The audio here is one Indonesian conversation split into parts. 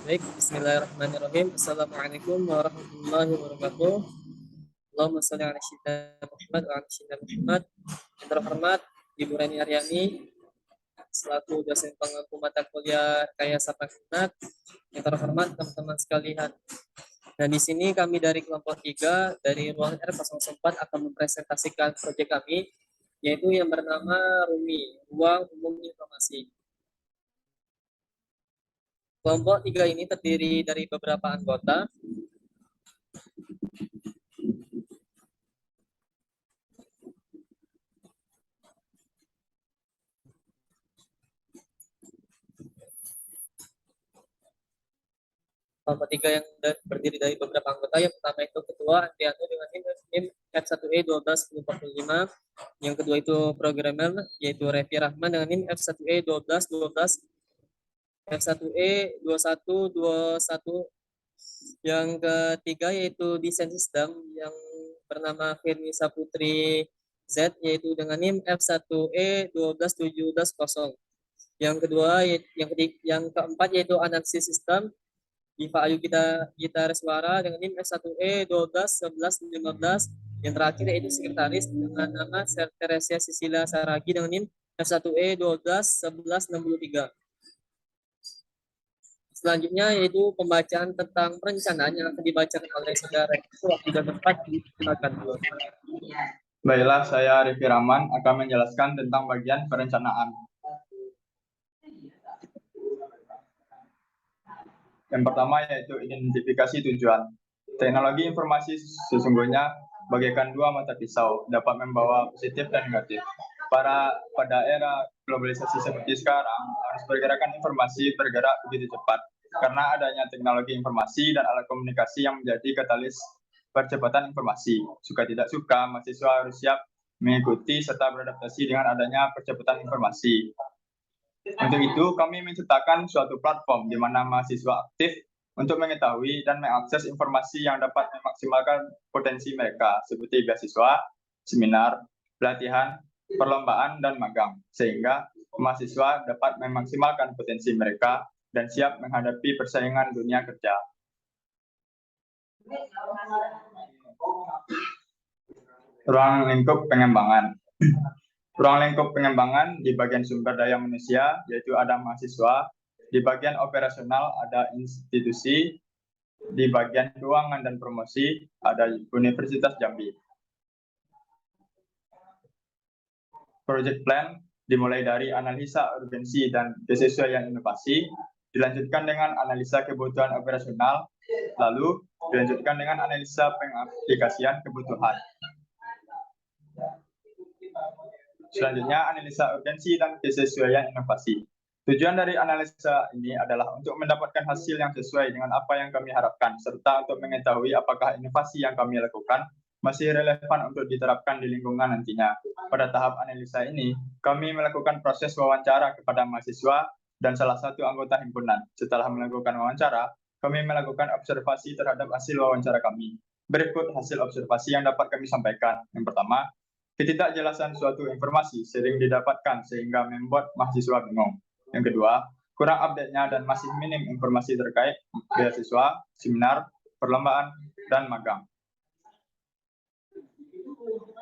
Baik, bismillahirrahmanirrahim. Assalamualaikum warahmatullahi wabarakatuh. Allahumma sholli ala sayyidina Muhammad wa ala sayyidina Muhammad. Yang terhormat Ibu Rani Aryani selaku dosen pengampu mata kuliah Rekayasa Peternak. Yang terhormat teman-teman sekalian. Nah, di sini kami dari kelompok 3 dari ruang R04 akan mempresentasikan proyek kami, yaitu yang bernama RUMI, Ruang Umum Informasi. Kelompok 3 ini terdiri dari beberapa anggota. Kelompok 3 yang berdiri dari beberapa anggota. Yang pertama itu ketua Andriano dengan NIM F1E 12045. Yang kedua itu programmer yaitu Revi Rahman dengan NIM F1E 1212. F1E 2121. Yang ketiga yaitu desain sistem yang bernama Firmi Saputri Z yaitu dengan NIM F1E 12710. Yang kedua, yang keempat yaitu analisis sistem Diva Ayu Gita Reswara dengan NIM F1E 121115. Yang terakhir yaitu sekretaris dengan nama Teresia Sisila Saragi dengan NIM F1E 121163. Selanjutnya yaitu pembacaan tentang perencanaan yang akan dibacakan oleh saudara itu waktu dan tempat digunakan. Baiklah, saya Revi Rahman akan menjelaskan tentang bagian perencanaan. Yang pertama yaitu identifikasi tujuan. Teknologi informasi sesungguhnya bagaikan dua mata pisau, dapat membawa positif dan negatif. Pada era globalisasi seperti sekarang, harus pergerakan informasi bergerak begitu cepat, karena adanya teknologi informasi dan alat komunikasi yang menjadi katalis percepatan informasi. Suka tidak suka, mahasiswa harus siap mengikuti serta beradaptasi dengan adanya percepatan informasi. Untuk itu, kami menciptakan suatu platform di mana mahasiswa aktif untuk mengetahui dan mengakses informasi yang dapat memaksimalkan potensi mereka, seperti beasiswa, seminar, pelatihan, perlombaan, dan magang, sehingga mahasiswa dapat memaksimalkan potensi mereka dan siap menghadapi persaingan dunia kerja. Ruang lingkup pengembangan. Ruang lingkup pengembangan di bagian sumber daya manusia, yaitu ada mahasiswa, di bagian operasional ada institusi, di bagian keuangan dan promosi ada Universitas Jambi. Project plan dimulai dari analisa urgensi dan kesesuaian inovasi, dilanjutkan dengan analisa kebutuhan operasional, lalu dilanjutkan dengan analisa pengaplikasian kebutuhan. Selanjutnya, analisa urgensi dan kesesuaian inovasi. Tujuan dari analisa ini adalah untuk mendapatkan hasil yang sesuai dengan apa yang kami harapkan, serta untuk mengetahui apakah inovasi yang kami lakukan masih relevan untuk diterapkan di lingkungan nantinya. Pada tahap analisa ini, kami melakukan proses wawancara kepada mahasiswa dan salah satu anggota himpunan. Setelah melakukan wawancara, kami melakukan observasi terhadap hasil wawancara kami. Berikut hasil observasi yang dapat kami sampaikan. Yang pertama, ketidakjelasan suatu informasi sering didapatkan sehingga membuat mahasiswa bingung. Yang kedua, kurang update-nya dan masih minim informasi terkait beasiswa, seminar, perlombaan, dan magang.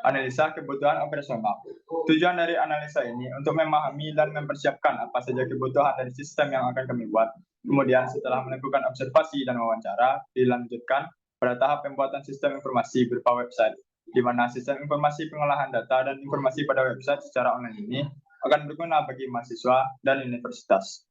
Analisa kebutuhan operasional. Tujuan dari analisa ini untuk memahami dan mempersiapkan apa saja kebutuhan dari sistem yang akan kami buat. Kemudian setelah melakukan observasi dan wawancara, dilanjutkan pada tahap pembuatan sistem informasi berupa website, di mana sistem informasi pengolahan data dan informasi pada website secara online ini akan berguna bagi mahasiswa dan universitas.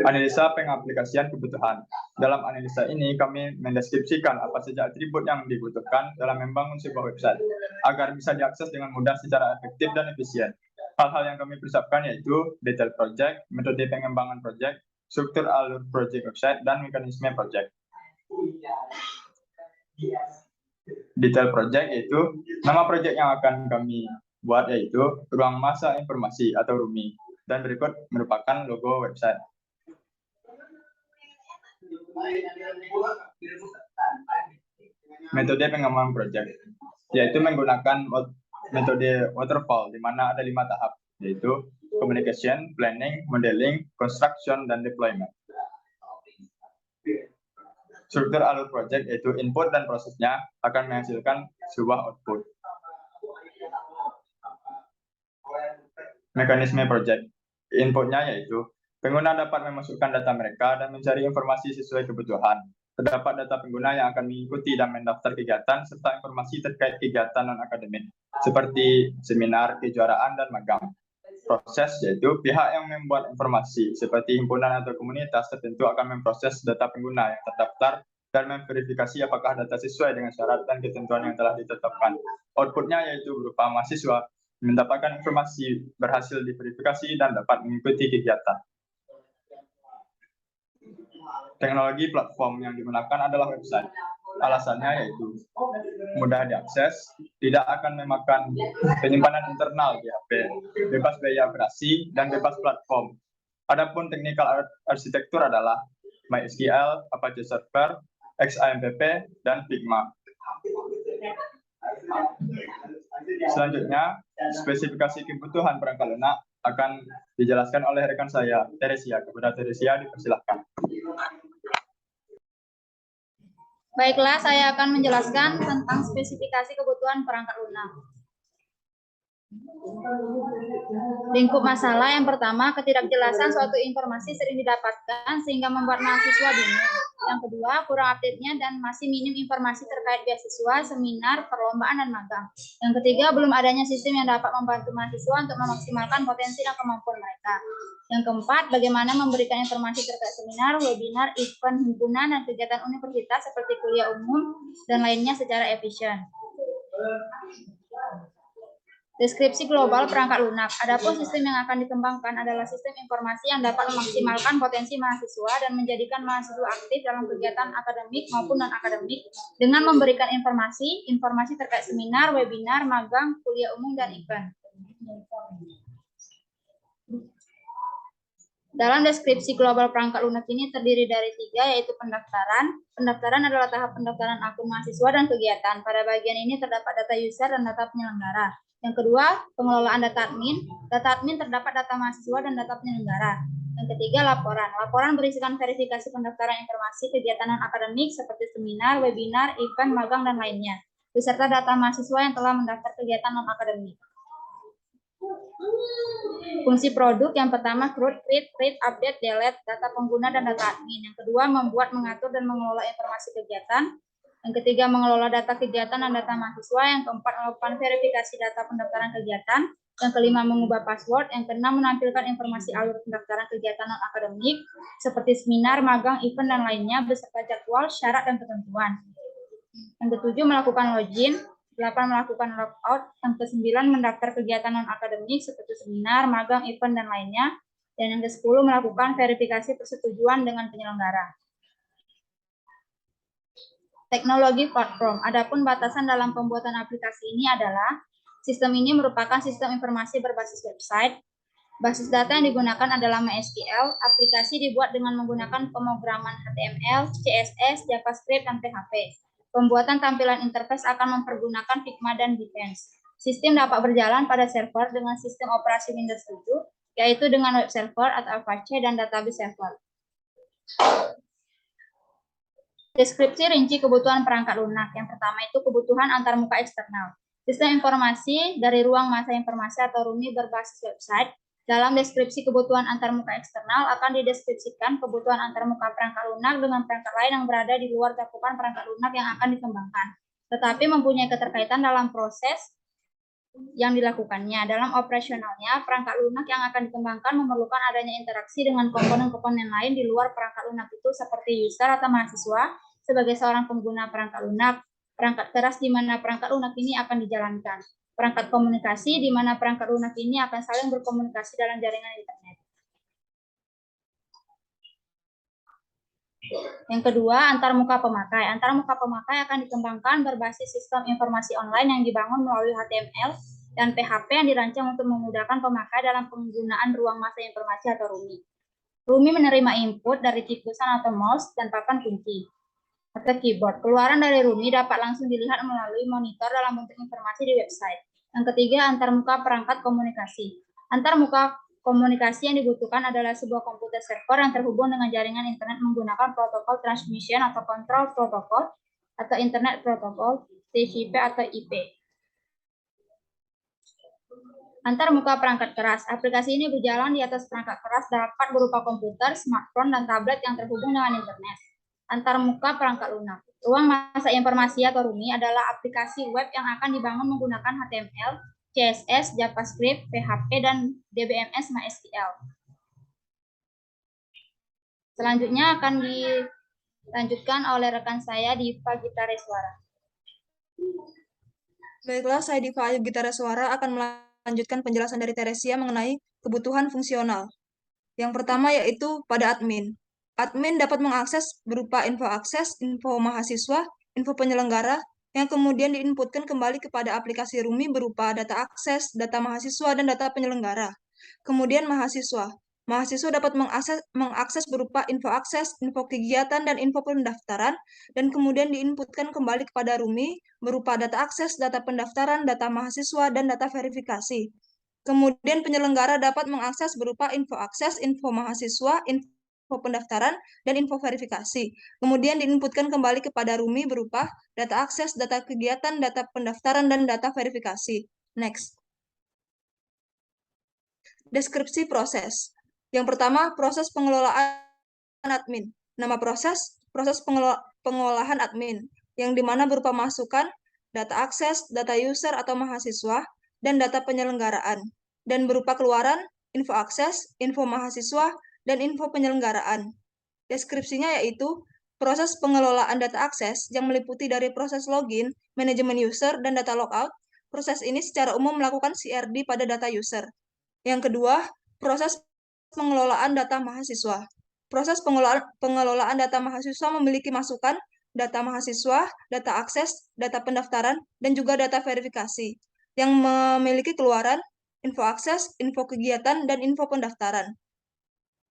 Analisa pengaplikasian kebutuhan. Dalam analisa ini, kami mendeskripsikan apa saja atribut yang dibutuhkan dalam membangun sebuah website, agar bisa diakses dengan mudah secara efektif dan efisien. Hal-hal yang kami persiapkan yaitu detail project, metode pengembangan project, struktur alur project website, dan mekanisme project. Detail project yaitu nama project yang akan kami buat yaitu Ruang Masa Informasi atau RUMI, dan berikut merupakan logo website. Metode pengembangan project yaitu menggunakan metode waterfall di mana ada 5 tahap, yaitu communication, planning, modeling, construction, dan deployment. Struktur alur project yaitu input dan prosesnya akan menghasilkan sebuah output. Mekanisme project. Inputnya yaitu pengguna dapat memasukkan data mereka dan mencari informasi sesuai kebutuhan. Terdapat data pengguna yang akan mengikuti dan mendaftar kegiatan serta informasi terkait kegiatan non-akademik seperti seminar, kejuaraan, dan magang. Proses yaitu pihak yang membuat informasi seperti himpunan atau komunitas tertentu akan memproses data pengguna yang terdaftar dan memverifikasi apakah data sesuai dengan syarat dan ketentuan yang telah ditetapkan. Outputnya yaitu berupa mahasiswa mendapatkan informasi, berhasil diverifikasi, dan dapat mengikuti kegiatan. Teknologi platform yang digunakan adalah website. Alasannya yaitu mudah diakses, tidak akan memakan penyimpanan internal di HP, bebas biaya operasi, dan bebas platform. Adapun teknikal arsitektur adalah MySQL, Apache Server, XAMPP, dan Figma. Selanjutnya, spesifikasi kebutuhan perangkat lunak akan dijelaskan oleh rekan saya, Teresia. Kepada Teresia, dipersilahkan. Baiklah, saya akan menjelaskan tentang spesifikasi kebutuhan perangkat lunak. Lingkup masalah yang pertama, ketidakjelasan suatu informasi sering didapatkan sehingga membuat mahasiswa bingung. Yang kedua, kurang update-nya dan masih minim informasi terkait beasiswa, seminar, perlombaan, dan magang. Yang ketiga, belum adanya sistem yang dapat membantu mahasiswa untuk memaksimalkan potensi dan kemampuan mereka. Yang keempat, bagaimana memberikan informasi terkait seminar, webinar, event, himpunan, dan kegiatan universitas seperti kuliah umum dan lainnya secara efisien. Deskripsi global perangkat lunak. Adapun sistem yang akan dikembangkan adalah sistem informasi yang dapat memaksimalkan potensi mahasiswa dan menjadikan mahasiswa aktif dalam kegiatan akademik maupun non-akademik dengan memberikan informasi terkait seminar, webinar, magang, kuliah umum, dan event. Dalam deskripsi global perangkat lunak ini terdiri dari 3, yaitu pendaftaran. Pendaftaran adalah tahap pendaftaran akun mahasiswa dan kegiatan. Pada bagian ini terdapat data user dan data penyelenggara. Yang kedua, pengelolaan data admin. Data admin terdapat data mahasiswa dan data penyelenggara. Yang ketiga, laporan. Laporan berisikan verifikasi pendaftaran informasi kegiatan non-akademik seperti seminar, webinar, event, magang, dan lainnya, beserta data mahasiswa yang telah mendaftar kegiatan non-akademik. Fungsi produk yang pertama, create, update, delete, data pengguna, dan data admin. Yang kedua, membuat, mengatur, dan mengelola informasi kegiatan. Yang ketiga, mengelola data kegiatan dan data mahasiswa. Yang keempat, melakukan verifikasi data pendaftaran kegiatan. Yang kelima, mengubah password. Yang keenam, menampilkan informasi alur pendaftaran kegiatan non-akademik seperti seminar, magang, event, dan lainnya beserta jadwal, syarat, dan ketentuan. Yang ketujuh, melakukan login. 8, melakukan logout. Yang ke-9, mendaftar kegiatan non-akademik seperti seminar, magang, event, dan lainnya. Dan yang ke-10, melakukan verifikasi persetujuan dengan penyelenggara. Teknologi platform. Adapun batasan dalam pembuatan aplikasi ini adalah sistem ini merupakan sistem informasi berbasis website. Basis data yang digunakan adalah MySQL. Aplikasi dibuat dengan menggunakan pemrograman HTML, CSS, JavaScript, dan PHP. Pembuatan tampilan interface akan mempergunakan Figma dan Behance. Sistem dapat berjalan pada server dengan sistem operasi Windows 7, yaitu dengan web server atau Apache dan database server. Deskripsi rinci kebutuhan perangkat lunak. Yang pertama itu kebutuhan antarmuka eksternal. Sistem informasi dari ruang masa informasi atau RUMI berbasis website. Dalam deskripsi kebutuhan antarmuka eksternal akan dideskripsikan kebutuhan antarmuka perangkat lunak dengan perangkat lain yang berada di luar cakupan perangkat lunak yang akan dikembangkan, tetapi mempunyai keterkaitan dalam proses yang dilakukannya. Dalam operasionalnya, perangkat lunak yang akan dikembangkan memerlukan adanya interaksi dengan komponen-komponen lain di luar perangkat lunak itu seperti user atau mahasiswa sebagai seorang pengguna perangkat lunak, perangkat keras di mana perangkat lunak ini akan dijalankan, perangkat komunikasi di mana perangkat lunak ini akan saling berkomunikasi dalam jaringan internet. Yang kedua, antarmuka pemakai. Antarmuka pemakai akan dikembangkan berbasis sistem informasi online yang dibangun melalui HTML dan PHP yang dirancang untuk memudahkan pemakai dalam penggunaan ruang masa informasi atau RUMI. RUMI menerima input dari tikusan atau mouse dan papan kunci atau keyboard. Keluaran dari RUMI dapat langsung dilihat melalui monitor dalam bentuk informasi di website. Yang ketiga, antarmuka perangkat komunikasi. Antarmuka Komunikasi yang dibutuhkan adalah sebuah komputer server yang terhubung dengan jaringan internet menggunakan protokol transmission atau control protokol atau internet protokol, TCP atau IP. Antarmuka perangkat keras. Aplikasi ini berjalan di atas perangkat keras dapat berupa komputer, smartphone, dan tablet yang terhubung dengan internet. Antarmuka perangkat lunak. Ruang masa informasi atau RUMI adalah aplikasi web yang akan dibangun menggunakan HTML, CSS, JavaScript, PHP, dan DBMS MySQL. Selanjutnya akan dilanjutkan oleh rekan saya Diva Gitareswara. Baiklah, saya Diva Ayu Gitareswara akan melanjutkan penjelasan dari Teresia mengenai kebutuhan fungsional. Yang pertama yaitu pada admin. Admin dapat mengakses berupa info akses, info mahasiswa, info penyelenggara, yang kemudian diinputkan kembali kepada aplikasi RUMI berupa data akses, data mahasiswa, dan data penyelenggara. Kemudian mahasiswa. Mahasiswa dapat mengakses berupa info akses, info kegiatan, dan info pendaftaran, dan kemudian diinputkan kembali kepada RUMI berupa data akses, data pendaftaran, data mahasiswa, dan data verifikasi. Kemudian penyelenggara dapat mengakses berupa info akses, info mahasiswa, info pendaftaran, dan info verifikasi. Kemudian diinputkan kembali kepada RUMI berupa data akses, data kegiatan, data pendaftaran, dan data verifikasi. Next. Deskripsi proses. Yang pertama, proses pengelolaan admin. Nama proses pengolahan admin, yang dimana berupa masukan, data akses, data user atau mahasiswa, dan data penyelenggaraan. Dan berupa keluaran, info akses, info mahasiswa, dan info penyelenggaraan. Deskripsinya yaitu proses pengelolaan data akses yang meliputi dari proses login, manajemen user, dan data logout. Proses ini secara umum melakukan CRD pada data user. Yang kedua, proses pengelolaan data mahasiswa. Proses pengelolaan data mahasiswa memiliki masukan, data mahasiswa, data akses, data pendaftaran, dan juga data verifikasi, yang memiliki keluaran, info akses, info kegiatan, dan info pendaftaran,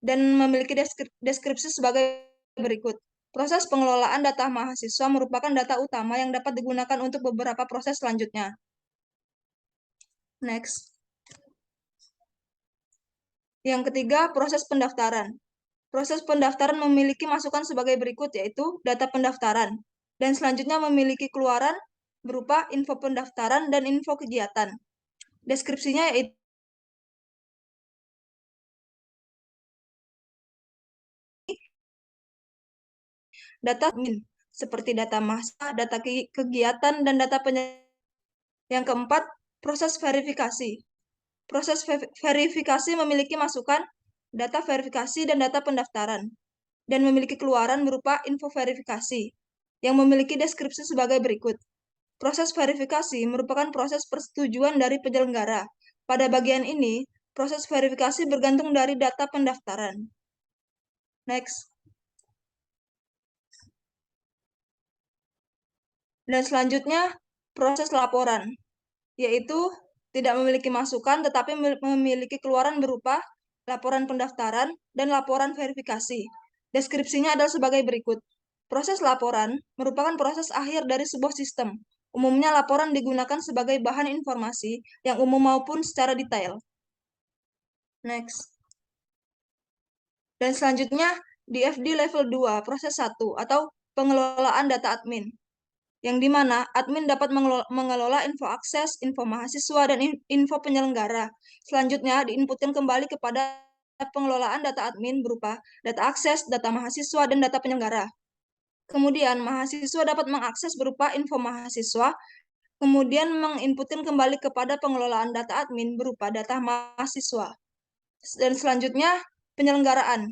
dan memiliki deskripsi sebagai berikut. Proses pengelolaan data mahasiswa merupakan data utama yang dapat digunakan untuk beberapa proses selanjutnya. Next. Yang ketiga, proses pendaftaran. Proses pendaftaran memiliki masukan sebagai berikut, yaitu data pendaftaran, dan selanjutnya memiliki keluaran berupa info pendaftaran dan info kegiatan. Deskripsinya yaitu data admin, seperti data massa, data kegiatan, dan data penyelenggara. Yang keempat, proses verifikasi. Proses verifikasi memiliki masukan, data verifikasi, dan data pendaftaran, dan memiliki keluaran berupa info verifikasi, yang memiliki deskripsi sebagai berikut. Proses verifikasi merupakan proses persetujuan dari penyelenggara. Pada bagian ini, proses verifikasi bergantung dari data pendaftaran. Next. Dan selanjutnya, proses laporan, yaitu tidak memiliki masukan tetapi memiliki keluaran berupa laporan pendaftaran dan laporan verifikasi. Deskripsinya adalah sebagai berikut. Proses laporan merupakan proses akhir dari sebuah sistem. Umumnya laporan digunakan sebagai bahan informasi yang umum maupun secara detail. Next. Dan selanjutnya, DFD level 2, proses 1, atau pengelolaan data admin, yang dimana admin dapat mengelola info akses, info mahasiswa, dan info penyelenggara. Selanjutnya, diinputkan kembali kepada pengelolaan data admin berupa data akses, data mahasiswa, dan data penyelenggara. Kemudian, mahasiswa dapat mengakses berupa info mahasiswa, kemudian menginputkan kembali kepada pengelolaan data admin berupa data mahasiswa. Dan selanjutnya, penyelenggaraan.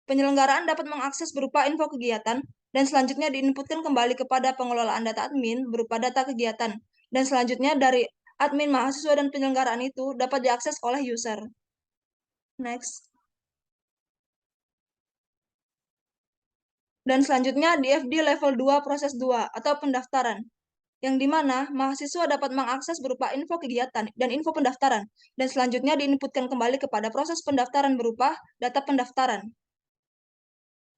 Penyelenggaraan dapat mengakses berupa info kegiatan, dan selanjutnya diinputkan kembali kepada pengelolaan data admin berupa data kegiatan. Dan selanjutnya dari admin, mahasiswa, dan penyelenggaraan itu dapat diakses oleh user. Next. Dan selanjutnya DFD level 2 proses 2 atau pendaftaran, yang dimana mahasiswa dapat mengakses berupa info kegiatan dan info pendaftaran, dan selanjutnya diinputkan kembali kepada proses pendaftaran berupa data pendaftaran.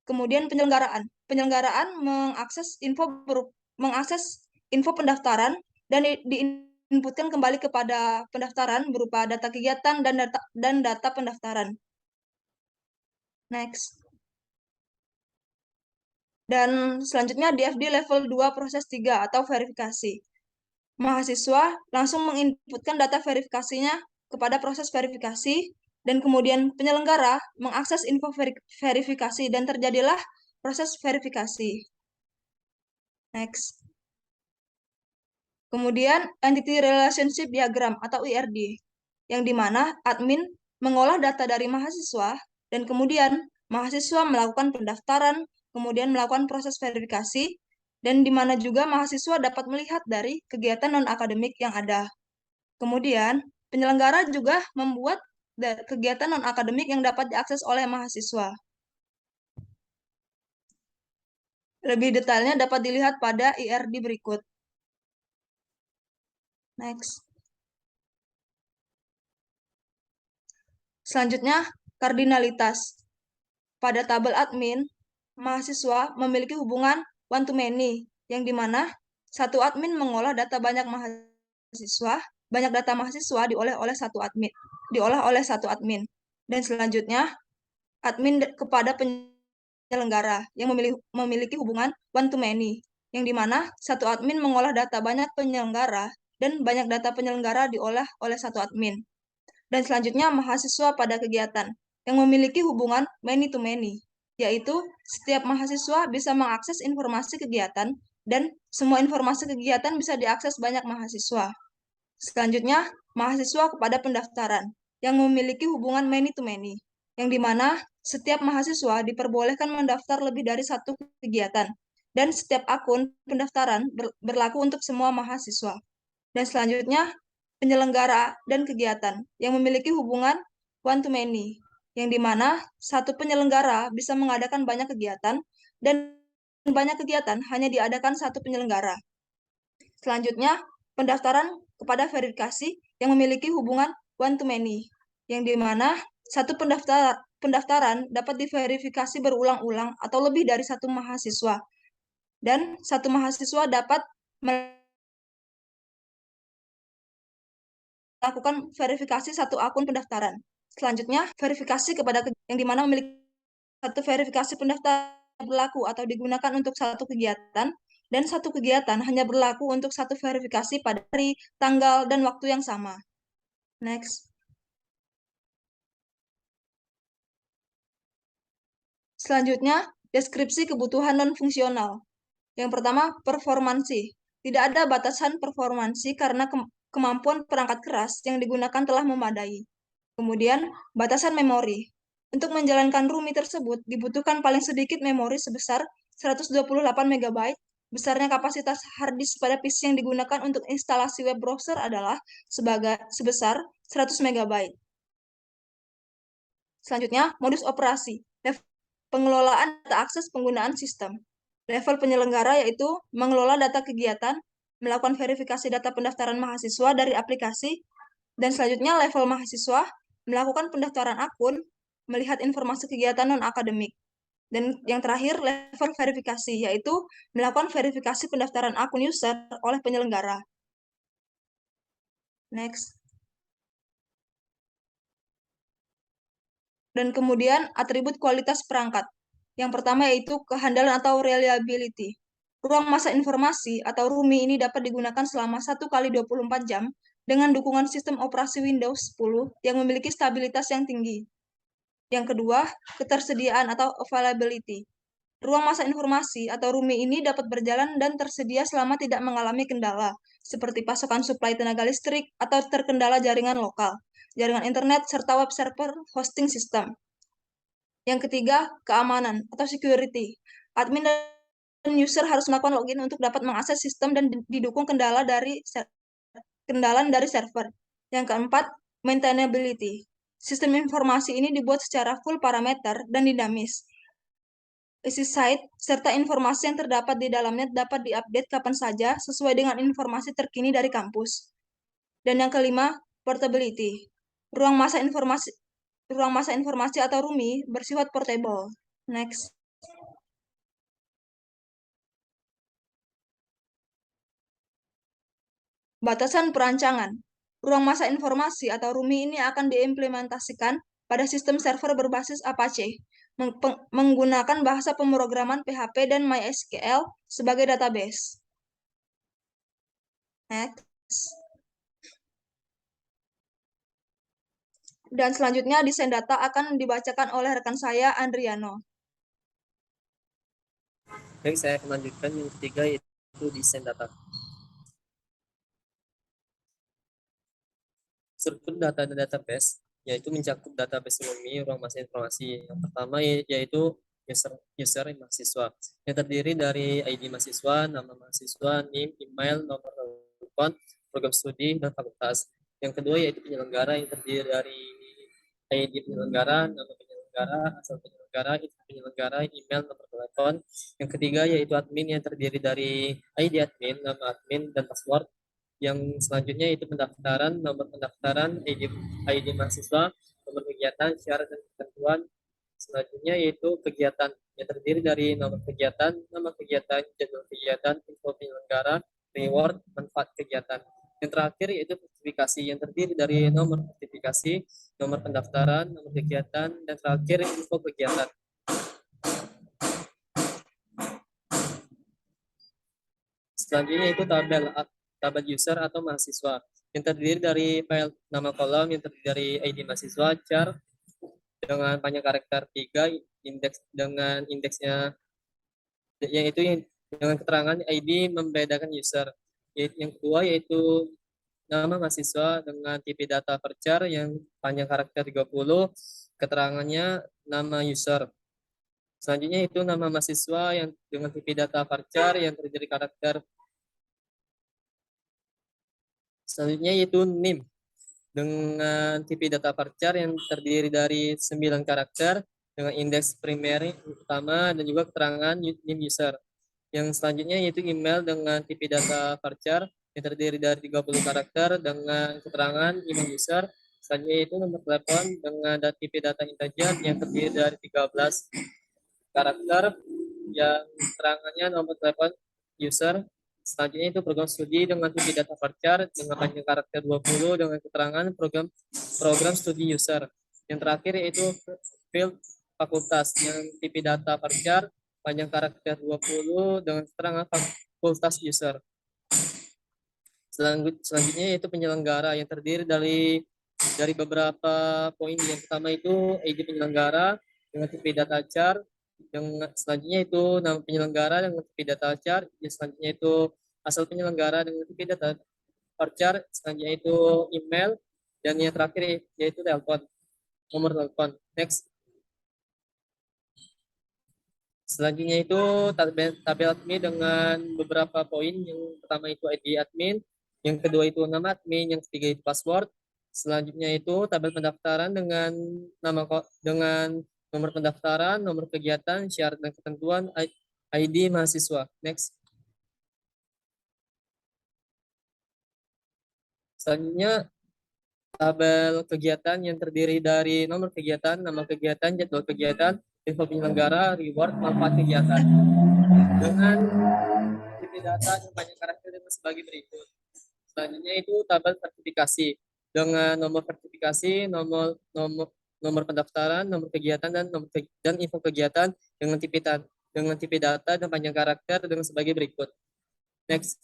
Kemudian penyelenggaraan. Penyelenggaraan mengakses info pendaftaran dan diinputkan inputkan kembali kepada pendaftaran berupa data kegiatan dan data pendaftaran. Next. Dan selanjutnya DFD level 2 proses 3 atau verifikasi. Mahasiswa langsung menginputkan data verifikasinya kepada proses verifikasi dan kemudian penyelenggara mengakses info verifikasi dan terjadilah proses verifikasi. Next. Kemudian Entity Relationship Diagram atau IRD, yang dimana admin mengolah data dari mahasiswa dan kemudian mahasiswa melakukan pendaftaran, kemudian melakukan proses verifikasi, dan di mana juga mahasiswa dapat melihat dari kegiatan non-akademik yang ada. Kemudian, penyelenggara juga membuat kegiatan non-akademik yang dapat diakses oleh mahasiswa. Lebih detailnya dapat dilihat pada IRD berikut. Next. Selanjutnya, kardinalitas. Pada tabel admin, mahasiswa memiliki hubungan one-to-many, yang dimana satu admin mengolah data banyak data mahasiswa diolah oleh satu admin. Dan selanjutnya, admin kepada penyelenggara yang memiliki hubungan one-to-many, yang dimana satu admin mengolah data banyak penyelenggara dan banyak data penyelenggara diolah oleh satu admin. Dan selanjutnya mahasiswa pada kegiatan yang memiliki hubungan many-to-many, yaitu setiap mahasiswa bisa mengakses informasi kegiatan dan semua informasi kegiatan bisa diakses banyak mahasiswa. Selanjutnya, mahasiswa kepada pendaftaran yang memiliki hubungan many-to-many, yang dimana setiap mahasiswa diperbolehkan mendaftar lebih dari satu kegiatan, dan setiap akun pendaftaran berlaku untuk semua mahasiswa. Dan selanjutnya, penyelenggara dan kegiatan yang memiliki hubungan one-to-many, yang dimana satu penyelenggara bisa mengadakan banyak kegiatan, dan banyak kegiatan hanya diadakan satu penyelenggara. Selanjutnya, pendaftaran kepada verifikasi yang memiliki hubungan one-to-many, yang dimana satu pendaftaran dapat diverifikasi berulang-ulang atau lebih dari satu mahasiswa, dan satu mahasiswa dapat melakukan verifikasi satu akun pendaftaran. Selanjutnya, verifikasi kepada yang dimana memiliki satu verifikasi pendaftaran berlaku atau digunakan untuk satu kegiatan, dan satu kegiatan hanya berlaku untuk satu verifikasi pada hari, tanggal, dan waktu yang sama. Next. Selanjutnya, deskripsi kebutuhan non-fungsional. Yang pertama, performansi. Tidak ada batasan performansi karena kemampuan perangkat keras yang digunakan telah memadai. Kemudian, batasan memori. Untuk menjalankan RUMI tersebut, dibutuhkan paling sedikit memori sebesar 128 MB. Besarnya kapasitas hard disk pada PC yang digunakan untuk instalasi web browser adalah sebesar 100 MB. Selanjutnya, modus operasi. Pengelolaan data akses penggunaan sistem. Level penyelenggara yaitu mengelola data kegiatan, melakukan verifikasi data pendaftaran mahasiswa dari aplikasi, dan selanjutnya level mahasiswa melakukan pendaftaran akun, melihat informasi kegiatan non-akademik. Dan yang terakhir, level verifikasi, yaitu melakukan verifikasi pendaftaran akun user oleh penyelenggara. Next. Dan kemudian atribut kualitas perangkat. Yang pertama yaitu kehandalan atau reliability. Ruang masa informasi atau RUMI ini dapat digunakan selama 1 kali 24 jam dengan dukungan sistem operasi Windows 10 yang memiliki stabilitas yang tinggi. Yang kedua, ketersediaan atau availability. Ruang masa informasi atau RUMI ini dapat berjalan dan tersedia selama tidak mengalami kendala, seperti pasokan suplai tenaga listrik atau terkendala jaringan lokal, jaringan internet, serta web server hosting system. Yang ketiga, keamanan atau security. Admin dan user harus melakukan login untuk dapat mengakses sistem dan didukung kendalan dari server. Yang keempat, maintainability. Sistem informasi ini dibuat secara full parameter dan dinamis. Isi site serta informasi yang terdapat di dalamnya dapat diupdate kapan saja sesuai dengan informasi terkini dari kampus. Dan yang kelima, portability. Ruang masa informasi atau RUMI bersifat portable. Next. Batasan perancangan. Ruang masa informasi atau RUMI ini akan diimplementasikan pada sistem server berbasis Apache menggunakan bahasa pemrograman PHP dan MySQL sebagai database. Next. Dan selanjutnya desain data akan dibacakan oleh rekan saya, Andriano. Baik, saya akan lanjutkan yang ketiga, yaitu desain data. Struktur data dan database yaitu mencakup database umum ruang masa informasi. Yang pertama yaitu user mahasiswa yang terdiri dari ID mahasiswa, nama mahasiswa, NIM, email, nomor telepon, program studi, dan fakultas. Yang kedua yaitu penyelenggara yang terdiri dari ID penyelenggara, nama penyelenggara, asal penyelenggara, info penyelenggara, email, nomor telepon. Yang ketiga yaitu admin yang terdiri dari ID admin, nama admin, dan password. Yang selanjutnya itu pendaftaran, nomor pendaftaran, ID mahasiswa, nomor kegiatan, syarat dan ketentuan. Selanjutnya yaitu kegiatan yang terdiri dari nomor kegiatan, nama kegiatan, jadwal kegiatan, info penyelenggara, reward, manfaat kegiatan. Yang terakhir yaitu sertifikasi yang terdiri dari nomor sertifikasi, nomor pendaftaran, nomor kegiatan, dan terakhir info kegiatan. Selanjutnya itu tabel user atau mahasiswa yang terdiri dari file nama kolom yang terdiri dari ID mahasiswa, char dengan panjang karakter 3, indeks dengan indeksnya yaitu dengan keterangan ID membedakan user. Yang kedua yaitu nama mahasiswa dengan tipe data varchar yang panjang karakter 30, keterangannya nama user. Selanjutnya itu nama mahasiswa yang dengan tipe data varchar yang terdiri karakter. Selanjutnya yaitu NIM dengan tipe data varchar yang terdiri dari 9 karakter dengan indeks primary utama dan juga keterangan NIM user. Yang selanjutnya yaitu email dengan tipe data varchar yang terdiri dari 30 karakter dengan keterangan email user. Selanjutnya itu nomor telepon dengan tipe data integer yang terdiri dari 13 karakter yang keterangannya nomor telepon user. Selanjutnya itu program studi dengan tipe data varchar dengan panjang karakter 20 dengan keterangan program studi user. Yang terakhir yaitu field fakultas yang tipe data varchar panjang karakter 20 dengan keterangan fakultas user. Selanjutnya yaitu penyelenggara yang terdiri dari beberapa poin. Yang pertama itu ID penyelenggara dengan tipe data char. Yang selanjutnya itu nama penyelenggara dengan tipe data char. Yang selanjutnya itu asal penyelenggara dengan tipe data char. Selanjutnya itu email dan yang terakhir yaitu telepon, nomor telepon. Next. Selanjutnya itu tabel admin dengan beberapa poin. Yang pertama itu ID admin, yang kedua itu nama admin, yang ketiga itu password. Selanjutnya itu tabel pendaftaran dengan nomor pendaftaran, nomor kegiatan, syarat dan ketentuan, ID mahasiswa. Next. Selanjutnya tabel kegiatan yang terdiri dari nomor kegiatan, nama kegiatan, jadwal kegiatan, info penyelenggara, reward, manfaat kegiatan. Dengan tipe data yang banyak karakter sebagai berikut. Selanjutnya itu tabel sertifikasi dengan nomor sertifikasi, nomor pendaftaran, nomor kegiatan dan info kegiatan dengan tipe data dan panjang karakter dengan sebagai berikut. Next.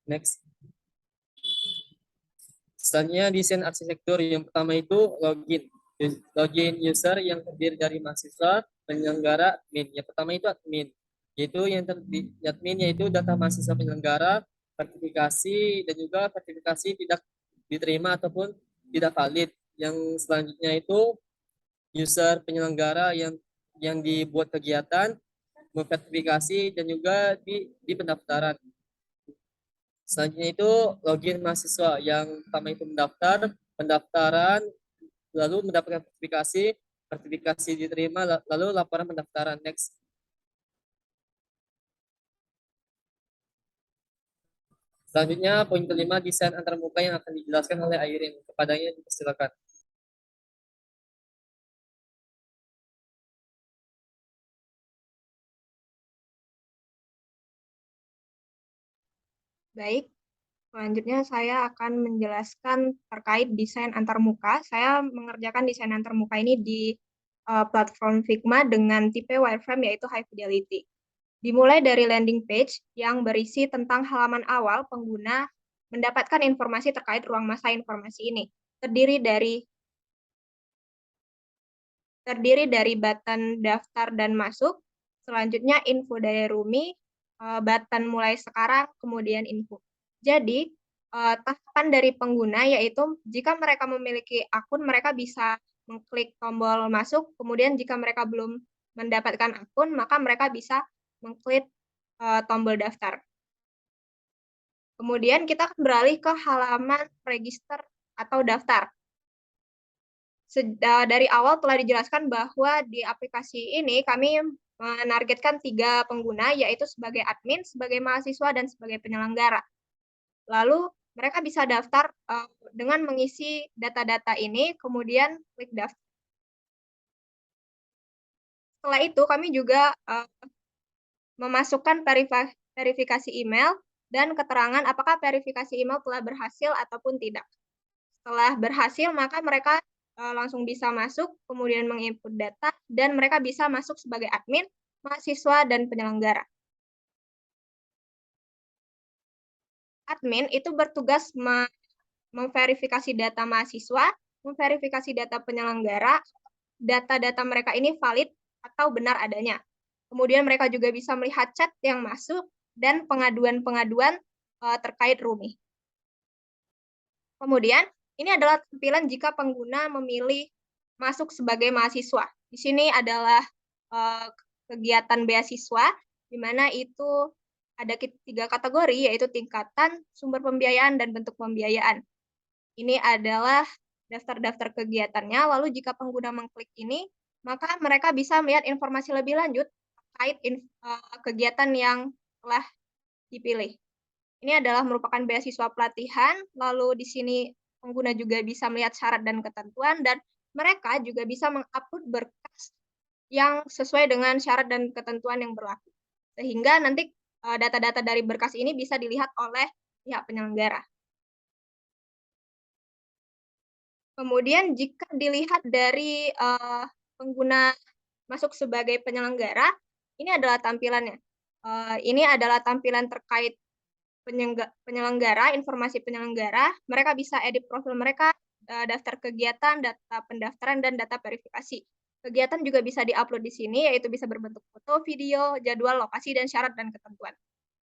Next. Selanjutnya desain arsitektur. Yang pertama itu login user yang terdiri dari mahasiswa, penyelenggara, admin. Yang pertama itu admin, yaitu admin yaitu data mahasiswa penyelenggara, sertifikasi dan juga sertifikasi tidak diterima ataupun tidak valid. Yang selanjutnya itu user penyelenggara yang dibuat kegiatan, sertifikasi dan juga di pendaftaran. Selanjutnya itu login mahasiswa yang pertama itu pendaftaran, lalu mendapatkan sertifikasi diterima, lalu laporan pendaftaran. Next. Selanjutnya poin kelima, desain antarmuka yang akan dijelaskan oleh Airin. Kepadanya dipersilakan. Baik, selanjutnya saya akan menjelaskan terkait desain antarmuka. Saya mengerjakan desain antarmuka ini di platform Figma dengan tipe wireframe yaitu high fidelity. Dimulai dari landing page yang berisi tentang halaman awal pengguna mendapatkan informasi terkait ruang masa informasi ini. Terdiri dari button daftar dan masuk, selanjutnya info dari Rumi, button mulai sekarang, kemudian info. Jadi, tahapan dari pengguna yaitu jika mereka memiliki akun, mereka bisa mengklik tombol masuk, kemudian jika mereka belum mendapatkan akun, maka mereka bisa mengklik tombol daftar. Kemudian kita akan beralih ke halaman register atau daftar. Dari awal telah dijelaskan bahwa di aplikasi ini kami menargetkan 3 pengguna, yaitu sebagai admin, sebagai mahasiswa, dan sebagai penyelenggara. Lalu mereka bisa daftar dengan mengisi data-data ini, kemudian klik daftar. Setelah itu kami juga memasukkan verifikasi email dan keterangan apakah verifikasi email telah berhasil ataupun tidak. Setelah berhasil, maka mereka langsung bisa masuk, kemudian menginput data, dan mereka bisa masuk sebagai admin, mahasiswa, dan penyelenggara. Admin itu bertugas memverifikasi data mahasiswa, memverifikasi data penyelenggara, data-data mereka ini valid atau benar adanya. Kemudian mereka juga bisa melihat chat yang masuk dan pengaduan-pengaduan terkait Rumi. Kemudian, ini adalah tampilan jika pengguna memilih masuk sebagai mahasiswa. Di sini adalah kegiatan beasiswa, di mana itu ada 3 kategori, yaitu tingkatan, sumber pembiayaan, dan bentuk pembiayaan. Ini adalah daftar-daftar kegiatannya, lalu jika pengguna mengklik ini, maka mereka bisa melihat informasi lebih lanjut terkait kegiatan yang telah dipilih. Ini adalah merupakan beasiswa pelatihan, lalu di sini pengguna juga bisa melihat syarat dan ketentuan, dan mereka juga bisa mengupload berkas yang sesuai dengan syarat dan ketentuan yang berlaku. Sehingga nanti data-data dari berkas ini bisa dilihat oleh pihak penyelenggara. Kemudian jika dilihat dari pengguna masuk sebagai penyelenggara, ini adalah tampilannya. Ini adalah tampilan terkait penyelenggara, informasi penyelenggara. Mereka bisa edit profil mereka, daftar kegiatan, data pendaftaran, dan data verifikasi. Kegiatan juga bisa diupload di sini, yaitu bisa berbentuk foto, video, jadwal, lokasi, dan syarat dan ketentuan.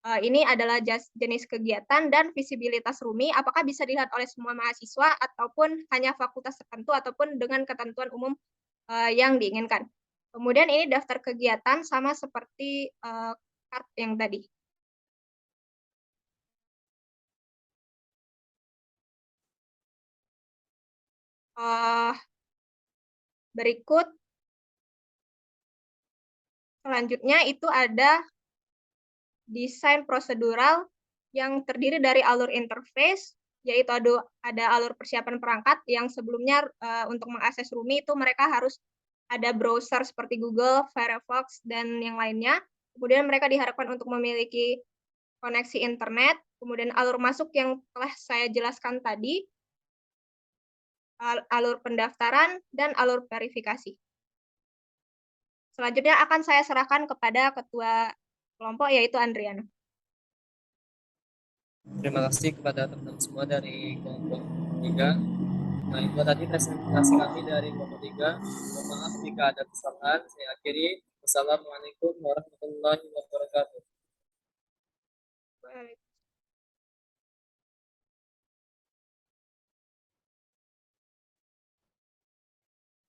Ini adalah jenis kegiatan dan visibilitas Rumi, apakah bisa dilihat oleh semua mahasiswa ataupun hanya fakultas tertentu ataupun dengan ketentuan umum yang diinginkan. Kemudian ini daftar kegiatan sama seperti card yang tadi. Berikut selanjutnya itu ada desain prosedural yang terdiri dari alur interface, yaitu ada alur persiapan perangkat yang sebelumnya untuk mengakses Rumi itu mereka harus ada browser seperti Google, Firefox, dan yang lainnya. Kemudian mereka diharapkan untuk memiliki koneksi internet, kemudian alur masuk yang telah saya jelaskan tadi, alur pendaftaran, dan alur verifikasi. Selanjutnya akan saya serahkan kepada ketua kelompok, yaitu Andriano. Terima kasih kepada teman-teman semua dari kelompok 3. Nah, itu tadi presentasi kami dari kelompok 3. Mohon maaf jika ada kesalahan. Saya akhiri. Wassalamualaikum warahmatullahi wabarakatuh.